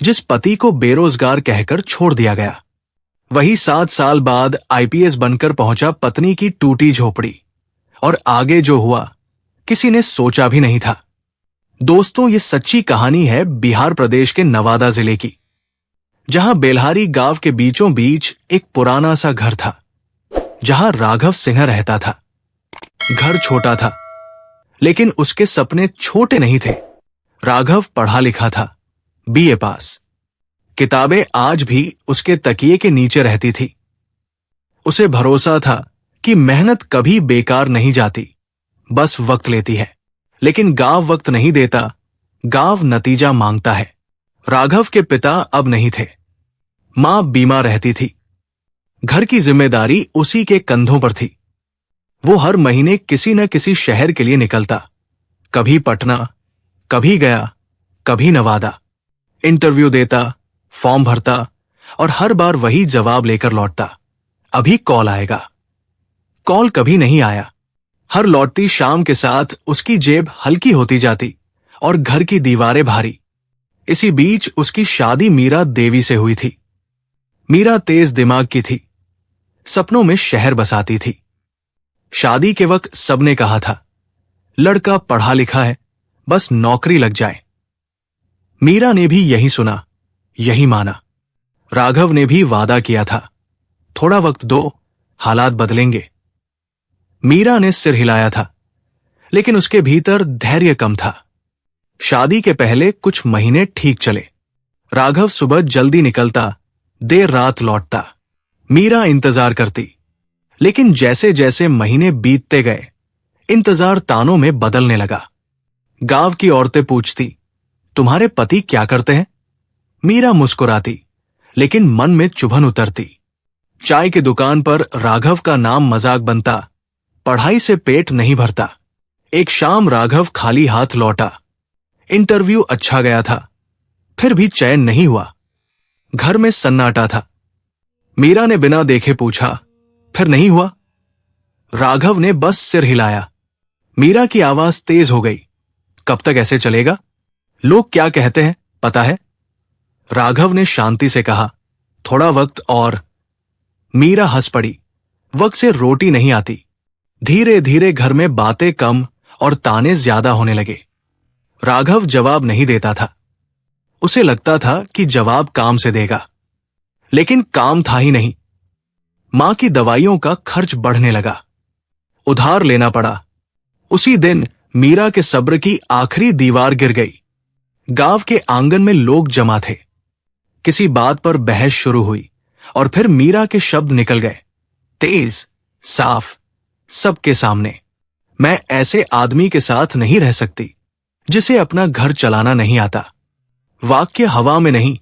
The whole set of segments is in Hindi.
जिस पति को बेरोजगार कहकर छोड़ दिया गया, वही 7 साल बाद आईपीएस बनकर पहुंचा पत्नी की टूटी झोपड़ी। और आगे जो हुआ किसी ने सोचा भी नहीं था। दोस्तों, ये सच्ची कहानी है बिहार प्रदेश के नवादा जिले की, जहां बेल्हारी गांव के बीचों बीच एक पुराना सा घर था, जहां राघव सिंह रहता था। घर छोटा था, लेकिन उसके सपने छोटे नहीं थे। राघव पढ़ा लिखा था, बीए पास। किताबें आज भी उसके तकिए के नीचे रहती थी। उसे भरोसा था कि मेहनत कभी बेकार नहीं जाती, बस वक्त लेती है। लेकिन गांव वक्त नहीं देता, गांव नतीजा मांगता है। राघव के पिता अब नहीं थे, मां बीमार रहती थी। घर की जिम्मेदारी उसी के कंधों पर थी। वो हर महीने किसी न किसी शहर के लिए निकलता, कभी पटना, कभी गया, कभी नवादा। इंटरव्यू देता, फॉर्म भरता और हर बार वही जवाब लेकर लौटता, अभी कॉल आएगा। कॉल कभी नहीं आया। हर लौटती शाम के साथ उसकी जेब हल्की होती जाती और घर की दीवारें भारी। इसी बीच उसकी शादी मीरा देवी से हुई थी। मीरा तेज दिमाग की थी, सपनों में शहर बसाती थी। शादी के वक्त सबने कहा था, लड़का पढ़ा लिखा है, बस नौकरी लग जाए। मीरा ने भी यही सुना, यही माना। राघव ने भी वादा किया था, थोड़ा वक्त दो, हालात बदलेंगे। मीरा ने सिर हिलाया था, लेकिन उसके भीतर धैर्य कम था। शादी के पहले कुछ महीने ठीक चले। राघव सुबह जल्दी निकलता, देर रात लौटता। मीरा इंतजार करती, लेकिन जैसे जैसे महीने बीतते गए, इंतजार तानों में बदलने लगा। गांव की औरतें पूछती, तुम्हारे पति क्या करते हैं? मीरा मुस्कुराती, लेकिन मन में चुभन उतरती। चाय की दुकान पर राघव का नाम मजाक बनता, पढ़ाई से पेट नहीं भरता। एक शाम राघव खाली हाथ लौटा। इंटरव्यू अच्छा गया था, फिर भी चयन नहीं हुआ। घर में सन्नाटा था। मीरा ने बिना देखे पूछा, फिर नहीं हुआ? राघव ने बस सिर हिलाया। मीरा की आवाज तेज हो गई, कब तक ऐसे चलेगा? लोग क्या कहते हैं पता है? राघव ने शांति से कहा, थोड़ा वक्त और। मीरा हंस पड़ी, वक्त से रोटी नहीं आती। धीरे धीरे घर में बातें कम और ताने ज्यादा होने लगे। राघव जवाब नहीं देता था। उसे लगता था कि जवाब काम से देगा, लेकिन काम था ही नहीं। मां की दवाइयों का खर्च बढ़ने लगा, उधार लेना पड़ा। उसी दिन मीरा के सब्र की आखिरी दीवार गिर गई। गांव के आंगन में लोग जमा थे। किसी बात पर बहस शुरू हुई और फिर मीरा के शब्द निकल गए, तेज, साफ, सबके सामने। मैं ऐसे आदमी के साथ नहीं रह सकती जिसे अपना घर चलाना नहीं आता। वाक्य हवा में नहीं,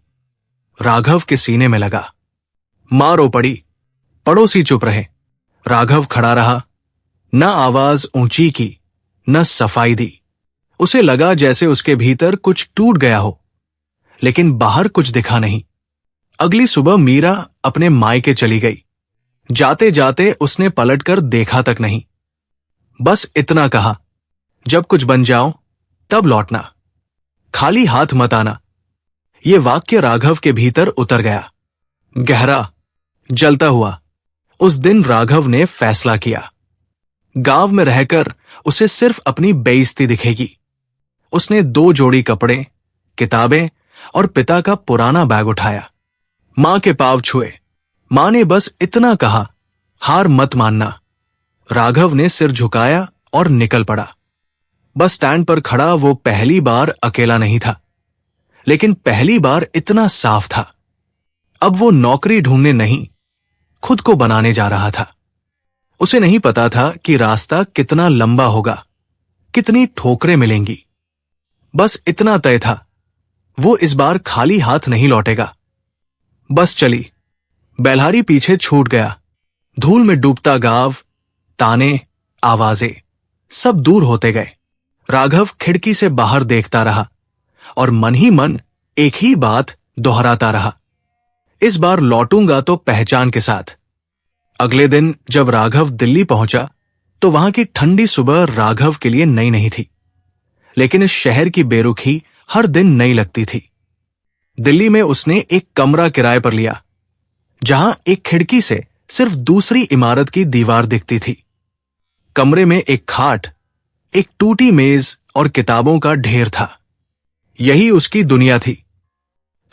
राघव के सीने में लगा। मां रो पड़ी, पड़ोसी चुप रहे। राघव खड़ा रहा, न आवाज ऊंची की, न सफाई दी। उसे लगा जैसे उसके भीतर कुछ टूट गया हो, लेकिन बाहर कुछ दिखा नहीं। अगली सुबह मीरा अपने मायके चली गई। जाते जाते उसने पलटकर देखा तक नहीं, बस इतना कहा, जब कुछ बन जाओ तब लौटना, खाली हाथ मत आना। ये वाक्य राघव के भीतर उतर गया, गहरा, जलता हुआ। उस दिन राघव ने फैसला किया, गांव में रहकर उसे सिर्फ अपनी बेइज्जती दिखेगी। उसने 2 जोड़ी कपड़े, किताबें और पिता का पुराना बैग उठाया। मां के पांव छुए। मां ने बस इतना कहा, हार मत मानना। राघव ने सिर झुकाया और निकल पड़ा। बस स्टैंड पर खड़ा वो पहली बार अकेला नहीं था, लेकिन पहली बार इतना साफ था। अब वो नौकरी ढूंढने नहीं, खुद को बनाने जा रहा था। उसे नहीं पता था कि रास्ता कितना लंबा होगा, कितनी ठोकरें मिलेंगी। बस इतना तय था, वो इस बार खाली हाथ नहीं लौटेगा। बस चली, बेल्हारी पीछे छूट गया। धूल में डूबता गांव, ताने, आवाजें, सब दूर होते गए। राघव खिड़की से बाहर देखता रहा और मन ही मन एक ही बात दोहराता रहा, इस बार लौटूंगा तो पहचान के साथ। अगले दिन जब राघव दिल्ली पहुंचा तो वहां की ठंडी सुबह राघव के लिए नई नहीं थी, लेकिन इस शहर की बेरुखी हर दिन नई लगती थी। दिल्ली में उसने एक कमरा किराए पर लिया, जहां एक खिड़की से सिर्फ दूसरी इमारत की दीवार दिखती थी। कमरे में एक खाट, एक टूटी मेज और किताबों का ढेर था। यही उसकी दुनिया थी।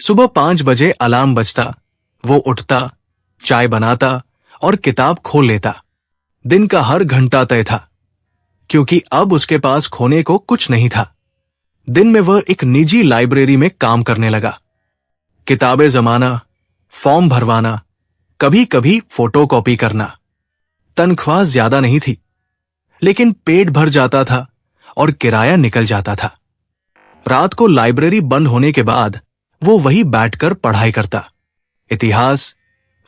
सुबह 5 बजे अलार्म बजता, वो उठता, चाय बनाता और किताब खोल लेता। दिन का हर घंटा तय था, क्योंकि अब उसके पास खोने को कुछ नहीं था। दिन में वह एक निजी लाइब्रेरी में काम करने लगा। किताबें जमाना, फॉर्म भरवाना, कभी कभी फोटोकॉपी करना। तनख्वाह ज्यादा नहीं थी, लेकिन पेट भर जाता था और किराया निकल जाता था। रात को लाइब्रेरी बंद होने के बाद वो वहीं बैठकर पढ़ाई करता। इतिहास,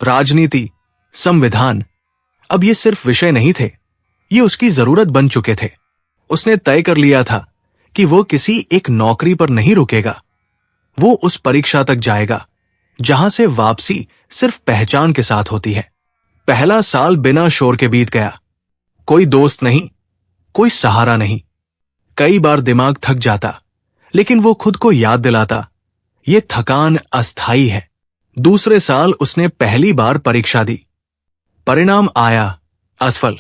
राजनीति, संविधान, अब ये सिर्फ विषय नहीं थे, ये उसकी जरूरत बन चुके थे। उसने तय कर लिया था कि वो किसी एक नौकरी पर नहीं रुकेगा। वो उस परीक्षा तक जाएगा जहां से वापसी सिर्फ पहचान के साथ होती है। पहला साल बिना शोर के बीत गया। कोई दोस्त नहीं, कोई सहारा नहीं। कई बार दिमाग थक जाता, लेकिन वो खुद को याद दिलाता, ये थकान अस्थायी है। दूसरे साल उसने पहली बार परीक्षा दी। परिणाम आया असफल।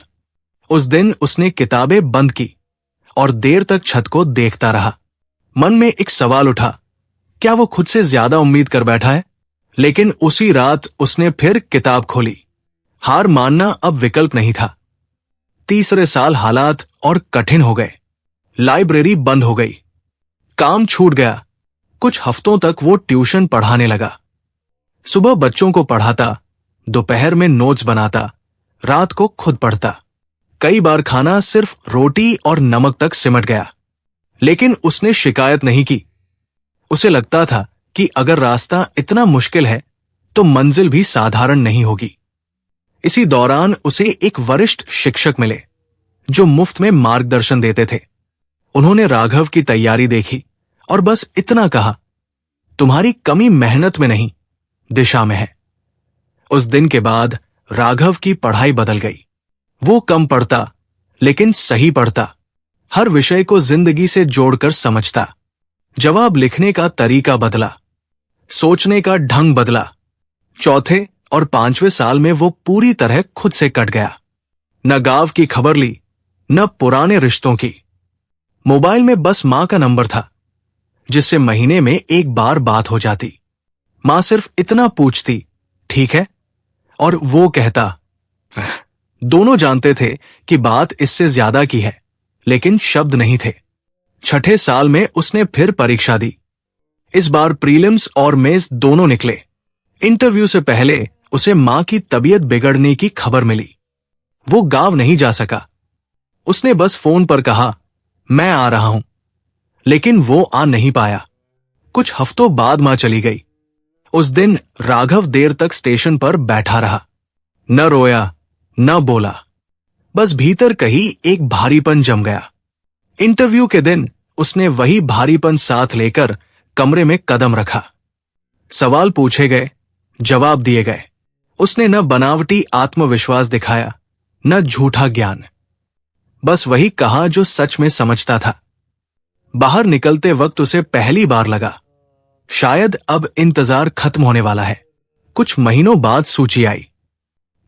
उस दिन उसने किताबें बंद की और देर तक छत को देखता रहा। मन में एक सवाल उठा, क्या वो खुद से ज्यादा उम्मीद कर बैठा है? लेकिन उसी रात उसने फिर किताब खोली। हार मानना अब विकल्प नहीं था। तीसरे साल हालात और कठिन हो गए। लाइब्रेरी बंद हो गई, काम छूट गया। कुछ हफ्तों तक वो ट्यूशन पढ़ाने लगा। सुबह बच्चों को पढ़ाता, दोपहर में नोट्स बनाता, रात को खुद पढ़ता। कई बार खाना सिर्फ रोटी और नमक तक सिमट गया, लेकिन उसने शिकायत नहीं की। उसे लगता था कि अगर रास्ता इतना मुश्किल है तो मंजिल भी साधारण नहीं होगी। इसी दौरान उसे एक वरिष्ठ शिक्षक मिले जो मुफ्त में मार्गदर्शन देते थे। उन्होंने राघव की तैयारी देखी और बस इतना कहा, तुम्हारी कमी मेहनत में नहीं, दिशा में है। उस दिन के बाद राघव की पढ़ाई बदल गई। वो कम पढ़ता, लेकिन सही पढ़ता। हर विषय को जिंदगी से जोड़कर समझता। जवाब लिखने का तरीका बदला, सोचने का ढंग बदला। चौथे और 5वें साल में वो पूरी तरह खुद से कट गया। न गांव की खबर ली, न पुराने रिश्तों की। मोबाइल में बस मां का नंबर था, जिससे महीने में एक बार बात हो जाती। मां सिर्फ इतना पूछती, ठीक है? और वो कहता। दोनों जानते थे कि बात इससे ज्यादा की है, लेकिन शब्द नहीं थे। छठे साल में उसने फिर परीक्षा दी। इस बार प्रीलिम्स और मेंस दोनों निकले। इंटरव्यू से पहले उसे मां की तबीयत बिगड़ने की खबर मिली। वो गांव नहीं जा सका। उसने बस फोन पर कहा, मैं आ रहा हूं, लेकिन वो आ नहीं पाया। कुछ हफ्तों बाद मां चली गई। उस दिन राघव देर तक स्टेशन पर बैठा रहा। न रोया, न बोला, बस भीतर कहीं एक भारीपन जम गया। इंटरव्यू के दिन उसने वही भारीपन साथ लेकर कमरे में कदम रखा। सवाल पूछे गए, जवाब दिए गए। उसने न बनावटी आत्मविश्वास दिखाया, न झूठा ज्ञान। बस वही कहा जो सच में समझता था। बाहर निकलते वक्त उसे पहली बार लगा, शायद अब इंतजार खत्म होने वाला है। कुछ महीनों बाद सूची आई।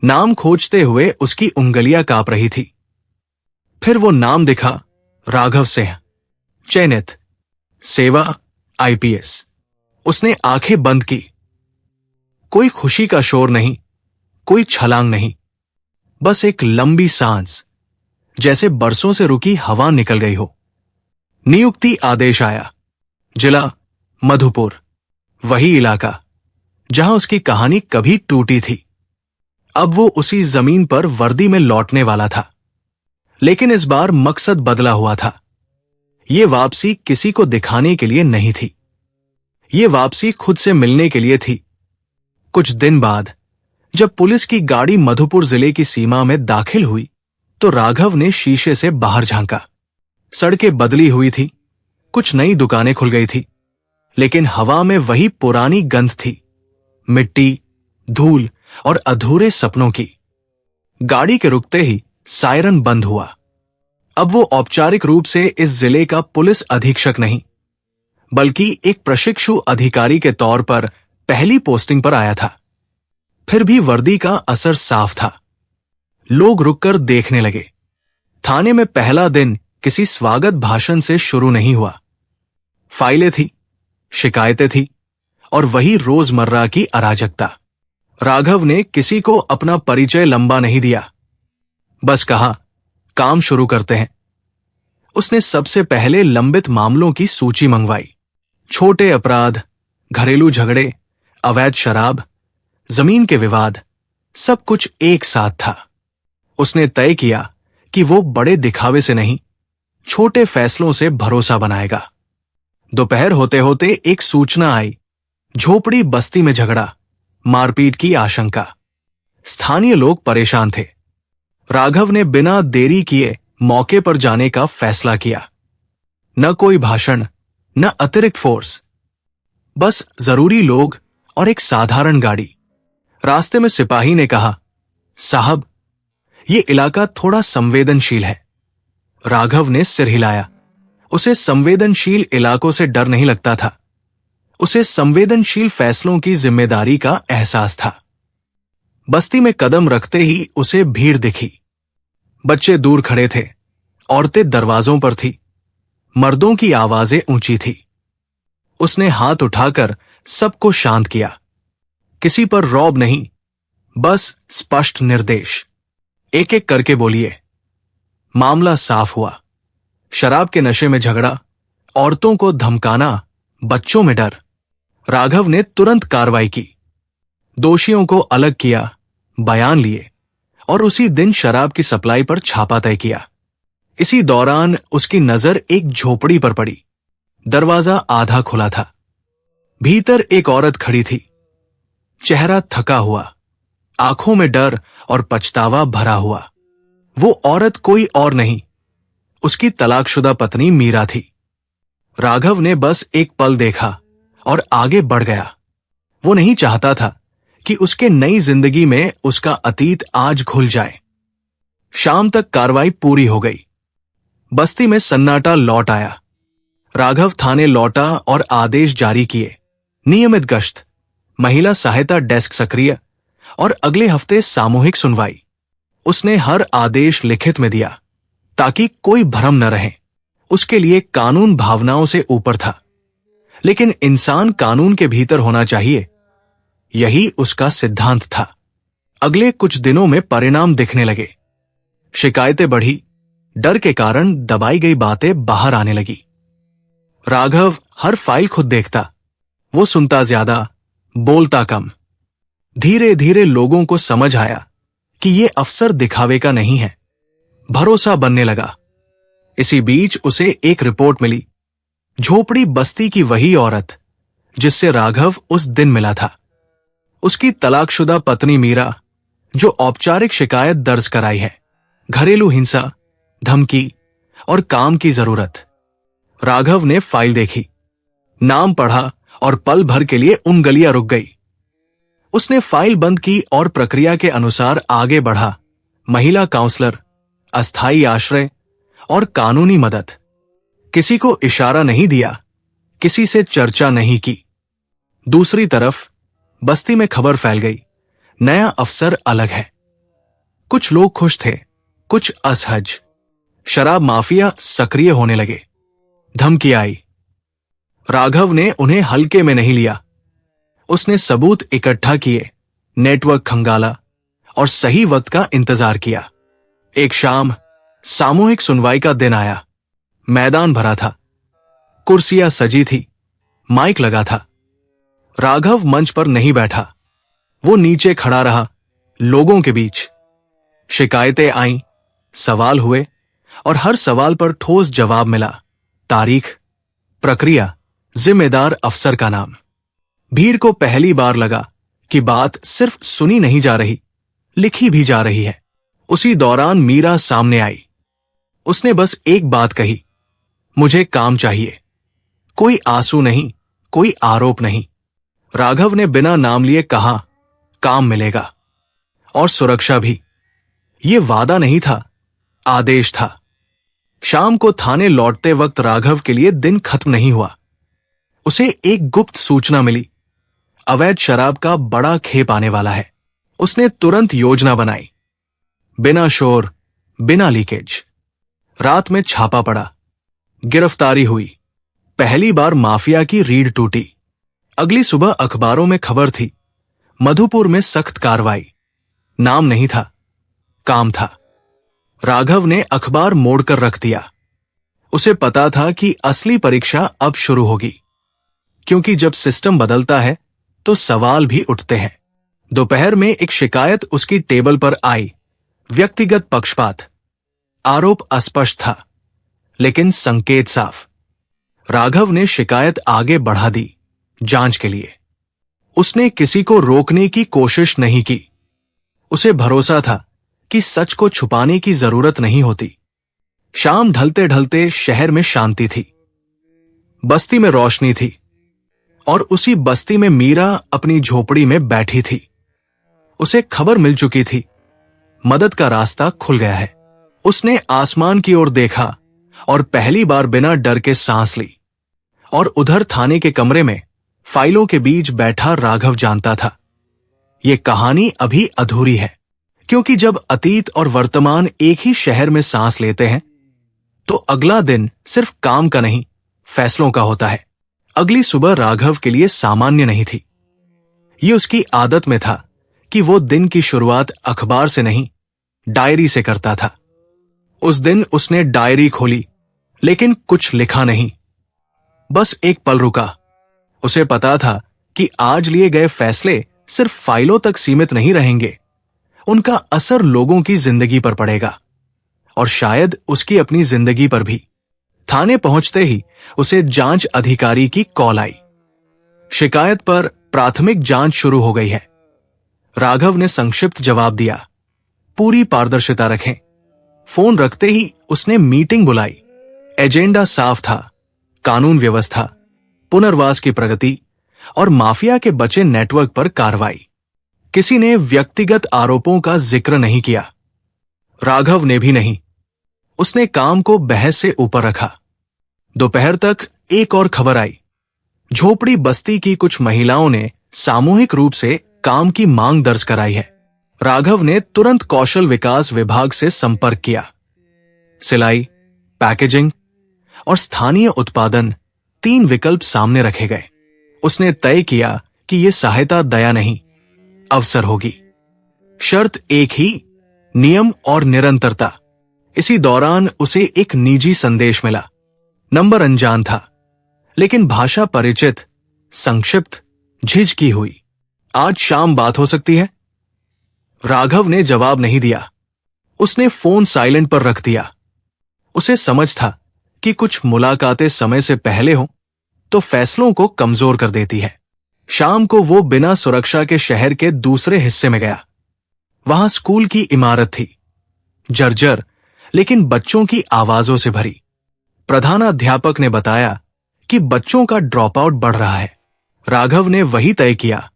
नाम खोजते हुए उसकी उंगलियां कांप रही थी। फिर वो नाम दिखा, राघव सिंह, चयनित, सेवा आईपीएस। उसने आंखें बंद की। कोई खुशी का शोर नहीं, कोई छलांग नहीं, बस एक लंबी सांस, जैसे बरसों से रुकी हवा निकल गई हो। नियुक्ति आदेश आया। जिला मधुपुर, वही इलाका जहां उसकी कहानी कभी टूटी थी। अब वो उसी जमीन पर वर्दी में लौटने वाला था, लेकिन इस बार मकसद बदला हुआ था। ये वापसी किसी को दिखाने के लिए नहीं थी, ये वापसी खुद से मिलने के लिए थी। कुछ दिन बाद जब पुलिस की गाड़ी मधुपुर जिले की सीमा में दाखिल हुई, तो राघव ने शीशे से बाहर झांका। सड़कें बदली हुई थी, कुछ नई दुकानें खुल गई थी, लेकिन हवा में वही पुरानी गंध थी, मिट्टी, धूल और अधूरे सपनों की। गाड़ी के रुकते ही सायरन बंद हुआ। अब वो औपचारिक रूप से इस जिले का पुलिस अधीक्षक नहीं, बल्कि एक प्रशिक्षु अधिकारी के तौर पर पहली पोस्टिंग पर आया था। फिर भी वर्दी का असर साफ था। लोग रुककर देखने लगे। थाने में पहला दिन किसी स्वागत भाषण से शुरू नहीं हुआ। फाइलें थी, शिकायतें थी और वही रोजमर्रा की अराजकता। राघव ने किसी को अपना परिचय लंबा नहीं दिया, बस कहा, काम शुरू करते हैं। उसने सबसे पहले लंबित मामलों की सूची मंगवाई। छोटे अपराध, घरेलू झगड़े, अवैध शराब, जमीन के विवाद, सब कुछ एक साथ था। उसने तय किया कि वो बड़े दिखावे से नहीं, छोटे फैसलों से भरोसा बनाएगा। दोपहर होते होते एक सूचना आई। झोपड़ी बस्ती में झगड़ा, मारपीट की आशंका। स्थानीय लोग परेशान थे। राघव ने बिना देरी किए मौके पर जाने का फैसला किया। न कोई भाषण, न अतिरिक्त फोर्स, बस जरूरी लोग और एक साधारण गाड़ी। रास्ते में सिपाही ने कहा, साहब, ये इलाका थोड़ा संवेदनशील है। राघव ने सिर हिलाया। उसे संवेदनशील इलाकों से डर नहीं लगता था। उसे संवेदनशील फैसलों की जिम्मेदारी का एहसास था। बस्ती में कदम रखते ही उसे भीड़ दिखी। बच्चे दूर खड़े थे, औरतें दरवाजों पर थी, मर्दों की आवाजें ऊंची थी। उसने हाथ उठाकर सबको शांत किया। किसी पर रौब नहीं, बस स्पष्ट निर्देश। एक एक करके बोलिए। मामला साफ हुआ। शराब के नशे में झगड़ा, औरतों को धमकाना, बच्चों में डर। राघव ने तुरंत कार्रवाई की। दोषियों को अलग किया, बयान लिए और उसी दिन शराब की सप्लाई पर छापा तय किया। इसी दौरान उसकी नजर एक झोपड़ी पर पड़ी। दरवाजा आधा खुला था। भीतर एक औरत खड़ी थी। चेहरा थका हुआ, आंखों में डर और पछतावा भरा हुआ। वो औरत कोई और नहीं, उसकी तलाकशुदा पत्नी मीरा थी। राघव ने बस एक पल देखा और आगे बढ़ गया। वो नहीं चाहता था कि उसके नई जिंदगी में उसका अतीत आज घुल जाए। शाम तक कार्रवाई पूरी हो गई। बस्ती में सन्नाटा लौट आया। राघव थाने लौटा और आदेश जारी किए। नियमित गश्त, महिला सहायता डेस्क सक्रिय और अगले हफ्ते सामूहिक सुनवाई। उसने हर आदेश लिखित में दिया ताकि कोई भ्रम न रहे। उसके लिए कानून भावनाओं से ऊपर था, लेकिन इंसान कानून के भीतर होना चाहिए, यही उसका सिद्धांत था। अगले कुछ दिनों में परिणाम दिखने लगे। शिकायतें बढ़ी, डर के कारण दबाई गई बातें बाहर आने लगी। राघव हर फाइल खुद देखता। वो सुनता ज्यादा, बोलता कम। धीरे धीरे लोगों को समझ आया कि ये अफसर दिखावे का नहीं है। भरोसा बनने लगा। इसी बीच उसे एक रिपोर्ट मिली। झोपड़ी बस्ती की वही औरत जिससे राघव उस दिन मिला था। उसकी तलाकशुदा पत्नी मीरा, जो औपचारिक शिकायत दर्ज कराई है। घरेलू हिंसा, धमकी और काम की जरूरत। राघव ने फाइल देखी, नाम पढ़ा और पल भर के लिए उन गलियां रुक गई। उसने फाइल बंद की और प्रक्रिया के अनुसार आगे बढ़ा। महिला काउंसलर, अस्थायी आश्रय और कानूनी मदद। किसी को इशारा नहीं दिया, किसी से चर्चा नहीं की। दूसरी तरफ बस्ती में खबर फैल गई, नया अफसर अलग है। कुछ लोग खुश थे, कुछ असहज। शराब माफिया सक्रिय होने लगे। धमकी आई। राघव ने उन्हें हल्के में नहीं लिया। उसने सबूत इकट्ठा किए, नेटवर्क खंगाला और सही वक्त का इंतजार किया। एक शाम सामूहिक सुनवाई का दिन आया। मैदान भरा था, कुर्सियां सजी थी, माइक लगा था। राघव मंच पर नहीं बैठा। वो नीचे खड़ा रहा, लोगों के बीच। शिकायतें आईं, सवाल हुए और हर सवाल पर ठोस जवाब मिला। तारीख, प्रक्रिया, जिम्मेदार अफसर का नाम। भीड़ को पहली बार लगा कि बात सिर्फ सुनी नहीं जा रही, लिखी भी जा रही है। उसी दौरान मीरा सामने आई। उसने बस एक बात कही, मुझे काम चाहिए। कोई आंसू नहीं, कोई आरोप नहीं। राघव ने बिना नाम लिए कहा, काम मिलेगा और सुरक्षा भी। ये वादा नहीं था, आदेश था। शाम को थाने लौटते वक्त राघव के लिए दिन खत्म नहीं हुआ। उसे एक गुप्त सूचना मिली, अवैध शराब का बड़ा खेप आने वाला है। उसने तुरंत योजना बनाई। बिना शोर, बिना लीकेज। रात में छापा पड़ा, गिरफ्तारी हुई। पहली बार माफिया की रीढ़ टूटी। अगली सुबह अखबारों में खबर थी, मधुपुर में सख्त कार्रवाई। नाम नहीं था, काम था। राघव ने अखबार मोड़कर रख दिया। उसे पता था कि असली परीक्षा अब शुरू होगी, क्योंकि जब सिस्टम बदलता है तो सवाल भी उठते हैं। दोपहर में एक शिकायत उसकी टेबल पर आई। व्यक्तिगत पक्षपात। आरोप अस्पष्ट था, लेकिन संकेत साफ। राघव ने शिकायत आगे बढ़ा दी, जांच के लिए। उसने किसी को रोकने की कोशिश नहीं की। उसे भरोसा था कि सच को छुपाने की जरूरत नहीं होती। शाम ढलते ढलते शहर में शांति थी। बस्ती में रोशनी थी, और उसी बस्ती में मीरा अपनी झोपड़ी में बैठी थी। उसे खबर मिल चुकी थी, मदद का रास्ता खुल गया है। उसने आसमान की ओर देखा और पहली बार बिना डर के सांस ली। और उधर थाने के कमरे में फाइलों के बीच बैठा राघव जानता था, यह कहानी अभी अधूरी है, क्योंकि जब अतीत और वर्तमान एक ही शहर में सांस लेते हैं तो अगला दिन सिर्फ काम का नहीं, फैसलों का होता है। अगली सुबह राघव के लिए सामान्य नहीं थी। ये उसकी आदत में था कि वो दिन की शुरुआत अखबार से नहीं, डायरी से करता था। उस दिन उसने डायरी खोली, लेकिन कुछ लिखा नहीं। बस एक पल रुका। उसे पता था कि आज लिए गए फैसले सिर्फ फाइलों तक सीमित नहीं रहेंगे, उनका असर लोगों की जिंदगी पर पड़ेगा, और शायद उसकी अपनी जिंदगी पर भी। थाने पहुंचते ही उसे जांच अधिकारी की कॉल आई। शिकायत पर प्राथमिक जांच शुरू हो गई है। राघव ने संक्षिप्त जवाब दिया, पूरी पारदर्शिता रखें। फोन रखते ही उसने मीटिंग बुलाई। एजेंडा साफ था, कानून व्यवस्था, पुनर्वास की प्रगति और माफिया के बचे नेटवर्क पर कार्रवाई। किसी ने व्यक्तिगत आरोपों का जिक्र नहीं किया, राघव ने भी नहीं। उसने काम को बहस से ऊपर रखा। दोपहर तक एक और खबर आई। झोपड़ी बस्ती की कुछ महिलाओं ने सामूहिक रूप से काम की मांग दर्ज कराई है। राघव ने तुरंत कौशल विकास विभाग से संपर्क किया। सिलाई, पैकेजिंग और स्थानीय उत्पादन, 3 विकल्प सामने रखे गए। उसने तय किया कि यह सहायता दया नहीं, अवसर होगी। शर्त एक ही, नियम और निरंतरता। इसी दौरान उसे एक निजी संदेश मिला। नंबर अनजान था, लेकिन भाषा परिचित, संक्षिप्त, झिझकी हुई। आज शाम बात हो सकती है? राघव ने जवाब नहीं दिया। उसने फोन साइलेंट पर रख दिया। उसे समझ था कि कुछ मुलाकातें समय से पहले हों तो फैसलों को कमजोर कर देती है। शाम को वो बिना सुरक्षा के शहर के दूसरे हिस्से में गया। वहां स्कूल की इमारत थी, जर्जर, लेकिन बच्चों की आवाजों से भरी। प्रधानाध्यापक ने बताया कि बच्चों का ड्रॉप आउट बढ़ रहा है। राघव ने वही तय किया,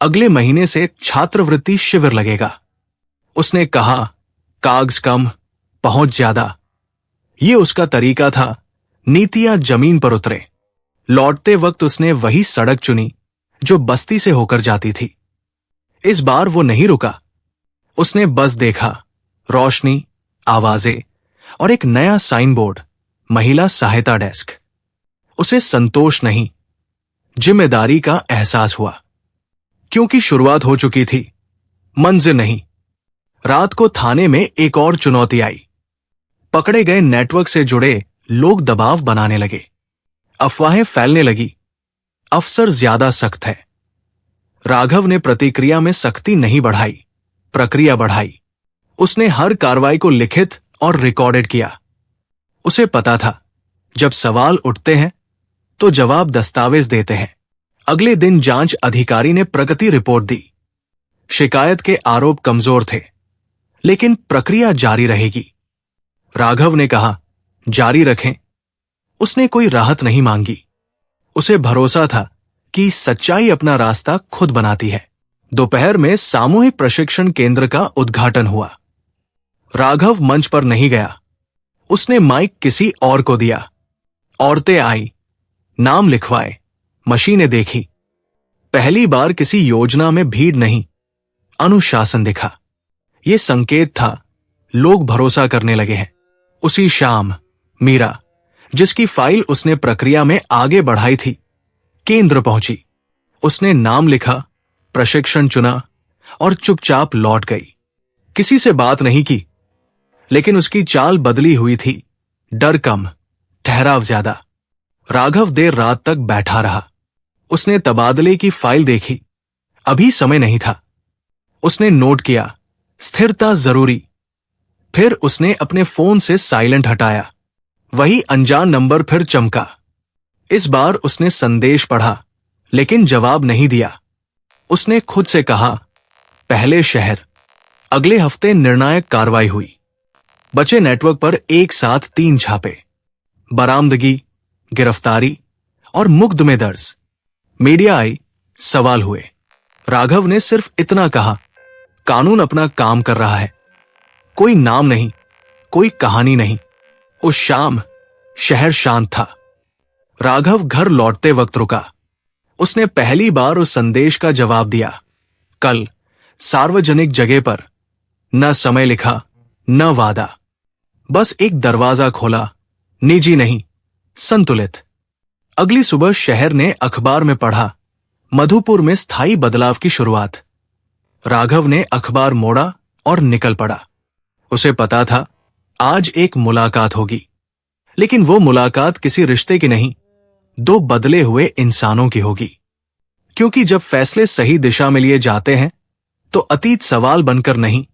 अगले महीने से छात्रवृत्ति शिविर लगेगा। उसने कहा, कागज कम, पहुंच ज्यादा। ये उसका तरीका था, नीतियां जमीन पर उतरे। लौटते वक्त उसने वही सड़क चुनी जो बस्ती से होकर जाती थी। इस बार वो नहीं रुका। उसने बस देखा, रोशनी, आवाजें और एक नया साइन बोर्ड, महिला सहायता डेस्क। उसे संतोष नहीं, जिम्मेदारी का एहसास हुआ, क्योंकि शुरुआत हो चुकी थी, मंजिल नहीं। रात को थाने में एक और चुनौती आई। पकड़े गए नेटवर्क से जुड़े लोग दबाव बनाने लगे। अफवाहें फैलने लगी, अफसर ज्यादा सख्त है। राघव ने प्रतिक्रिया में सख्ती नहीं बढ़ाई, प्रक्रिया बढ़ाई। उसने हर कार्रवाई को लिखित और रिकॉर्डेड किया। उसे पता था, जब सवाल उठते हैं तो जवाब दस्तावेज देते हैं। अगले दिन जांच अधिकारी ने प्रगति रिपोर्ट दी। शिकायत के आरोप कमजोर थे, लेकिन प्रक्रिया जारी रहेगी। राघव ने कहा, जारी रखें। उसने कोई राहत नहीं मांगी। उसे भरोसा था कि सच्चाई अपना रास्ता खुद बनाती है। दोपहर में सामूहिक प्रशिक्षण केंद्र का उद्घाटन हुआ। राघव मंच पर नहीं गया। उसने माइक किसी और को दिया। औरतें आई, नाम लिखवाए, मशीनें देखी। पहली बार किसी योजना में भीड़ नहीं, अनुशासन दिखा। ये संकेत था, लोग भरोसा करने लगे हैं। उसी शाम मीरा, जिसकी फाइल उसने प्रक्रिया में आगे बढ़ाई थी, केंद्र पहुंची। उसने नाम लिखा, प्रशिक्षण चुना और चुपचाप लौट गई। किसी से बात नहीं की, लेकिन उसकी चाल बदली हुई थी। डर कम, ठहराव ज्यादा। राघव देर रात तक बैठा रहा। उसने तबादले की फाइल देखी। अभी समय नहीं था। उसने नोट किया, स्थिरता जरूरी। फिर उसने अपने फोन से साइलेंट हटाया। वही अनजान नंबर फिर चमका। इस बार उसने संदेश पढ़ा, लेकिन जवाब नहीं दिया। उसने खुद से कहा, पहले शहर। अगले हफ्ते निर्णायक कार्रवाई हुई। बचे नेटवर्क पर एक साथ 3 छापे, बरामदगी, गिरफ्तारी और मुकदमे दर्ज। मीडिया आई, सवाल हुए। राघव ने सिर्फ इतना कहा, कानून अपना काम कर रहा है। कोई नाम नहीं, कोई कहानी नहीं। उस शाम शहर शांत था। राघव घर लौटते वक्त रुका। उसने पहली बार उस संदेश का जवाब दिया, कल, सार्वजनिक जगह पर। न समय लिखा, न वादा, बस एक दरवाजा खोला, निजी नहीं, संतुलित। अगली सुबह शहर ने अखबार में पढ़ा, मधुपुर में स्थायी बदलाव की शुरुआत। राघव ने अखबार मोड़ा और निकल पड़ा। उसे पता था, आज एक मुलाकात होगी, लेकिन वो मुलाकात किसी रिश्ते की नहीं, 2 बदले हुए इंसानों की होगी। क्योंकि जब फैसले सही दिशा में लिए जाते हैं, तो अतीत सवाल बनकर नहीं,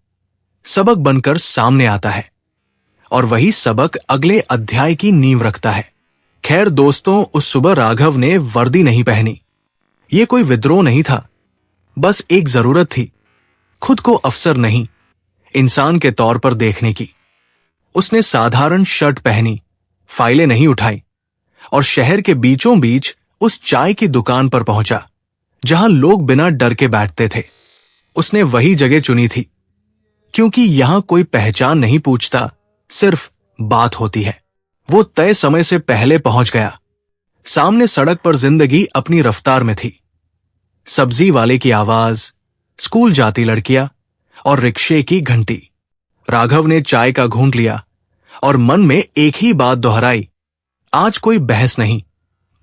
सबक बनकर सामने आता है। और वही सबक अगले अध्याय की नींव रखता है। खैर दोस्तों, उस सुबह राघव ने वर्दी नहीं पहनी। ये कोई विद्रोह नहीं था, बस एक जरूरत थी, खुद को अफसर नहीं, इंसान के तौर पर देखने की। उसने साधारण शर्ट पहनी, फाइलें नहीं उठाई और शहर के बीचों बीच उस चाय की दुकान पर पहुंचा, जहां लोग बिना डर के बैठते थे। उसने वही जगह चुनी थी, क्योंकि यहां कोई पहचान नहीं पूछता, सिर्फ बात होती है। वो तय समय से पहले पहुंच गया। सामने सड़क पर जिंदगी अपनी रफ्तार में थी। सब्जी वाले की आवाज, स्कूल जाती लड़कियां और रिक्शे की घंटी। राघव ने चाय का घूंट लिया और मन में एक ही बात दोहराई, आज कोई बहस नहीं,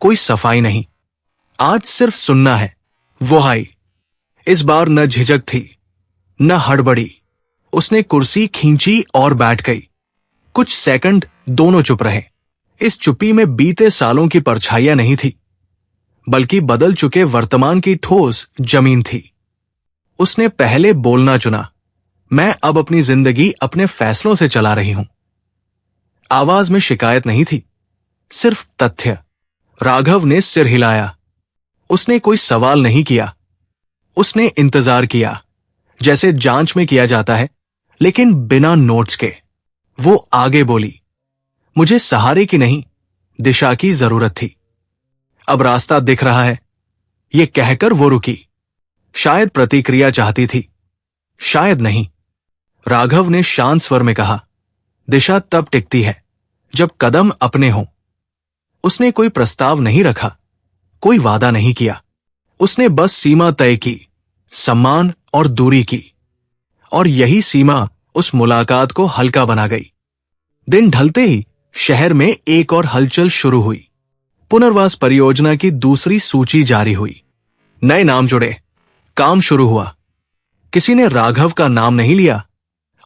कोई सफाई नहीं, आज सिर्फ सुनना है। वो आई। इस बार न झिझक थी, न हड़बड़ी। उसने कुर्सी खींची और बैठ गई। कुछ सेकंड दोनों चुप रहे। इस चुप्पी में बीते सालों की परछाइयां नहीं थी, बल्कि बदल चुके वर्तमान की ठोस जमीन थी। उसने पहले बोलना चुना, मैं अब अपनी जिंदगी अपने फैसलों से चला रही हूं। आवाज में शिकायत नहीं थी, सिर्फ तथ्य। राघव ने सिर हिलाया। उसने कोई सवाल नहीं किया। उसने इंतजार किया, जैसे जांच में किया जाता है, लेकिन बिना नोट्स के। वो आगे बोली, मुझे सहारे की नहीं, दिशा की जरूरत थी। अब रास्ता दिख रहा है। ये कहकर वो रुकी। शायद प्रतिक्रिया चाहती थी, शायद नहीं। राघव ने शांत स्वर में कहा, दिशा तब टिकती है जब कदम अपने हों। उसने कोई प्रस्ताव नहीं रखा, कोई वादा नहीं किया। उसने बस सीमा तय की, सम्मान और दूरी की। और यही सीमा उस मुलाकात को हल्का बना गई। दिन ढलते ही शहर में एक और हलचल शुरू हुई। पुनर्वास परियोजना की दूसरी सूची जारी हुई। नए नाम जुड़े, काम शुरू हुआ। किसी ने राघव का नाम नहीं लिया,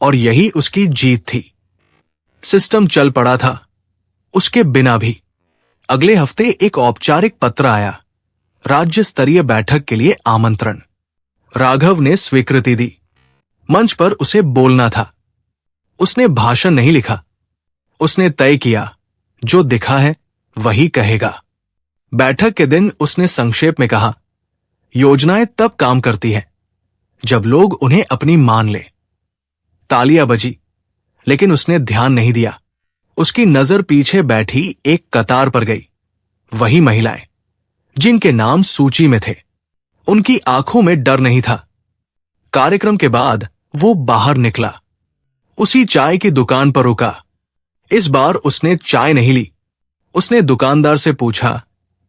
और यही उसकी जीत थी। सिस्टम चल पड़ा था, उसके बिना भी। अगले हफ्ते एक औपचारिक पत्र आया, राज्य स्तरीय बैठक के लिए आमंत्रण। राघव ने स्वीकृति दी। मंच पर उसे बोलना था। उसने भाषण नहीं लिखा। उसने तय किया, जो दिखा है वही कहेगा। बैठक के दिन उसने संक्षेप में कहा, योजनाएं तब काम करती हैं जब लोग उन्हें अपनी मान ले। तालियां बजी, लेकिन उसने ध्यान नहीं दिया। उसकी नजर पीछे बैठी एक कतार पर गई। वही महिलाएं जिनके नाम सूची में थे। उनकी आंखों में डर नहीं था। कार्यक्रम के बाद वो बाहर निकला। उसी चाय की दुकान पर रुका। इस बार उसने चाय नहीं ली। उसने दुकानदार से पूछा,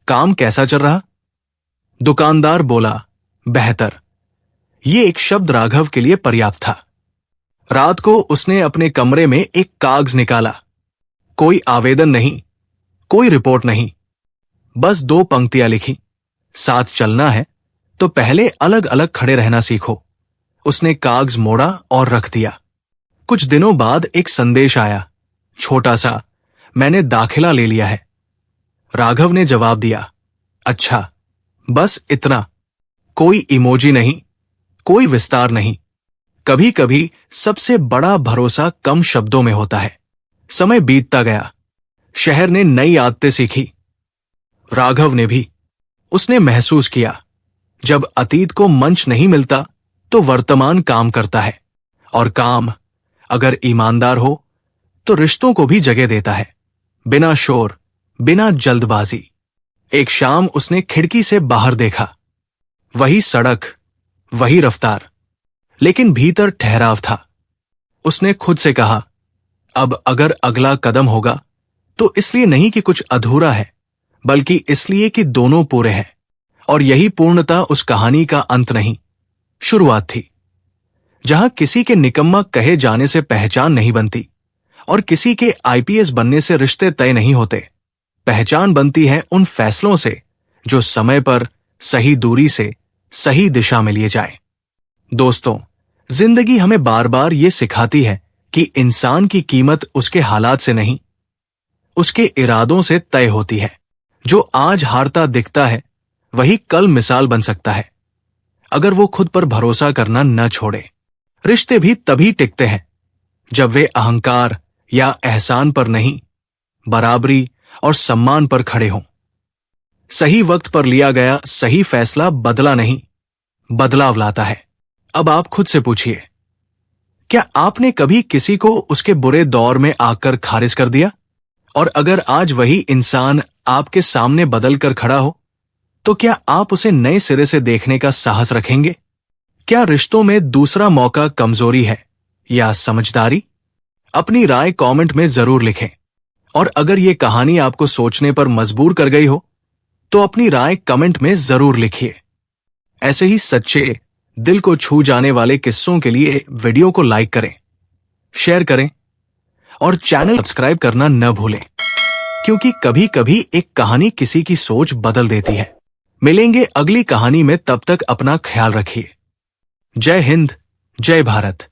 काम कैसा चल रहा? दुकानदार बोला, बेहतर। ये एक शब्द राघव के लिए पर्याप्त था। रात को उसने अपने कमरे में एक कागज निकाला। कोई आवेदन नहीं, कोई रिपोर्ट नहीं, बस 2 पंक्तियां लिखी, साथ चलना है तो पहले अलग अलग खड़े रहना सीखो। उसने कागज मोड़ा और रख दिया। कुछ दिनों बाद एक संदेश आया, छोटा सा, मैंने दाखिला ले लिया है। राघव ने जवाब दिया, अच्छा, बस इतना। कोई इमोजी नहीं, कोई विस्तार नहीं। कभी कभी सबसे बड़ा भरोसा कम शब्दों में होता है। समय बीतता गया। शहर ने नई आदतें सीखी, राघव ने भी। उसने महसूस किया, जब अतीत को मंच नहीं मिलता तो वर्तमान काम करता है, और काम अगर ईमानदार हो तो रिश्तों को भी जगह देता है, बिना शोर, बिना जल्दबाजी। एक शाम उसने खिड़की से बाहर देखा। वही सड़क, वही रफ्तार, लेकिन भीतर ठहराव था। उसने खुद से कहा, अब अगर अगला कदम होगा तो इसलिए नहीं कि कुछ अधूरा है, बल्कि इसलिए कि दोनों पूरे हैं। और यही पूर्णता उस कहानी का अंत नहीं, शुरुआत थी। जहां किसी के निकम्मा कहे जाने से पहचान नहीं बनती और किसी के आईपीएस बनने से रिश्ते तय नहीं होते। पहचान बनती है उन फैसलों से जो समय पर, सही दूरी से, सही दिशा में लिए जाए। दोस्तों, जिंदगी हमें बार बार ये सिखाती है कि इंसान की कीमत उसके हालात से नहीं, उसके इरादों से तय होती है। जो आज हारता दिखता है वही कल मिसाल बन सकता है, अगर वो खुद पर भरोसा करना न छोड़े। रिश्ते भी तभी टिकते हैं जब वे अहंकार या एहसान पर नहीं, बराबरी और सम्मान पर खड़े हों। सही वक्त पर लिया गया सही फैसला बदला नहीं, बदलाव लाता है। अब आप खुद से पूछिए, क्या आपने कभी किसी को उसके बुरे दौर में आकर खारिज कर दिया? और अगर आज वही इंसान आपके सामने बदल कर खड़ा हो, तो क्या आप उसे नए सिरे से देखने का साहस रखेंगे? क्या रिश्तों में दूसरा मौका कमजोरी है या समझदारी? अपनी राय कमेंट में जरूर लिखें। और अगर ये कहानी आपको सोचने पर मजबूर कर गई हो, तो अपनी राय कमेंट में जरूर लिखिए। ऐसे ही सच्चे, दिल को छू जाने वाले किस्सों के लिए वीडियो को लाइक करें, शेयर करें और चैनल सब्सक्राइब करना न भूलें, क्योंकि कभी कभी एक कहानी किसी की सोच बदल देती है। मिलेंगे अगली कहानी में, तब तक अपना ख्याल रखिए। जय हिंद, जय भारत।